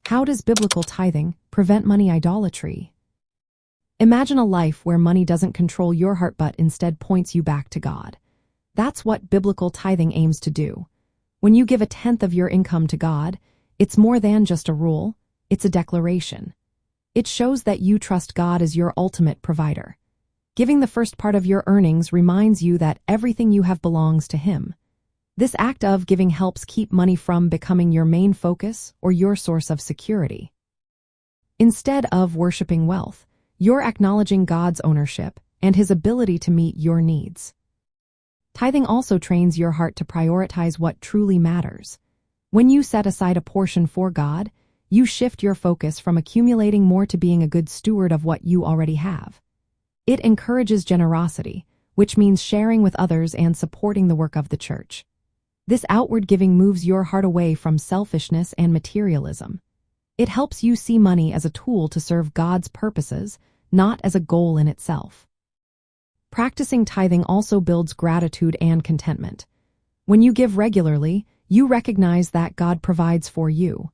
How does biblical tithing prevent money idolatry? Imagine a life where money doesn't control your heart but instead points you back to God. That's what biblical tithing aims to do. When you give a tenth of your income to God, it's more than just a rule, it's a declaration. It shows that you trust God as your ultimate provider. Giving the first part of your earnings reminds you that everything you have belongs to Him. This act of giving helps keep money from becoming your main focus or your source of security. Instead of worshiping wealth, you're acknowledging God's ownership and His ability to meet your needs. Tithing also trains your heart to prioritize what truly matters. When you set aside a portion for God, you shift your focus from accumulating more to being a good steward of what you already have. It encourages generosity, which means sharing with others and supporting the work of the church. This outward giving moves your heart away from selfishness and materialism. It helps you see money as a tool to serve God's purposes, not as a goal in itself. Practicing tithing also builds gratitude and contentment. When you give regularly, you recognize that God provides for you.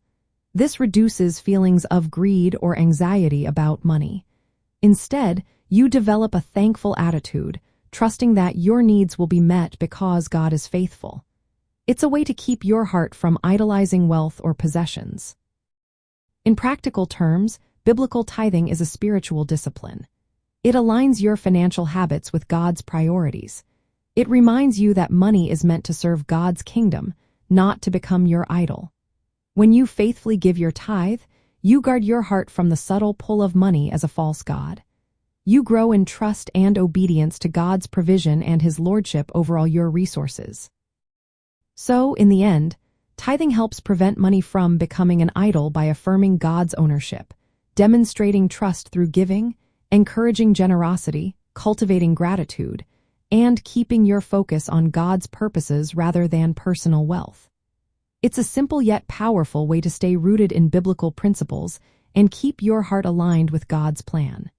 This reduces feelings of greed or anxiety about money. Instead, you develop a thankful attitude, trusting that your needs will be met because God is faithful. It's a way to keep your heart from idolizing wealth or possessions. In practical terms, biblical tithing is a spiritual discipline. It aligns your financial habits with God's priorities. It reminds you that money is meant to serve God's kingdom, not to become your idol. When you faithfully give your tithe, you guard your heart from the subtle pull of money as a false god. You grow in trust and obedience to God's provision and His lordship over all your resources. So, in the end, tithing helps prevent money from becoming an idol by affirming God's ownership, demonstrating trust through giving, encouraging generosity, cultivating gratitude, and keeping your focus on God's purposes rather than personal wealth. It's a simple yet powerful way to stay rooted in biblical principles and keep your heart aligned with God's plan.